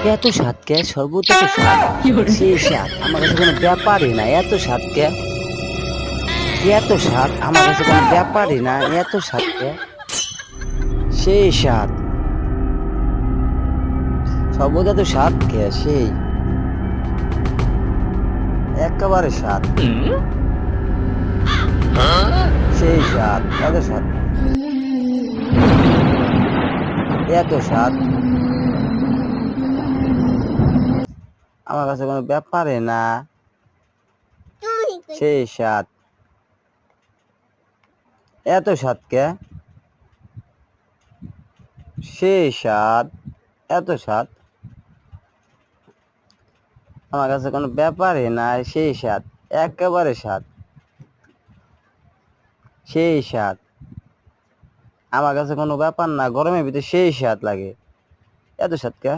এত স্বাদ কে? শরবত এত স্বাদ? সেই স্বাদ আমার কাছে কোনো ব্যাপারই না। এত স্বাদ কে? এত স্বাদ আমার কাছে কোনো ব্যাপারই না। এত স্বাদ কে? সেই স্বাদ। শরবত এত স্বাদ কে? সেই একেবারে স্বাদ। সেই স্বাদ। এত স্বাদ। এত স্বাদ আমার কাছে কোনো ব্যাপারই না। সেই স্বাদ। এত স্বাদ কে? সেই স্বাদ। এত স্বাদ আমার কাছে কোনো ব্যাপারই না। সেই স্বাদ। একেবারে স্বাদ। সেই স্বাদ আমার কাছে কোনো ব্যাপার না। গরমের ভিতরে সেই স্বাদ লাগে। এত স্বাদ কে?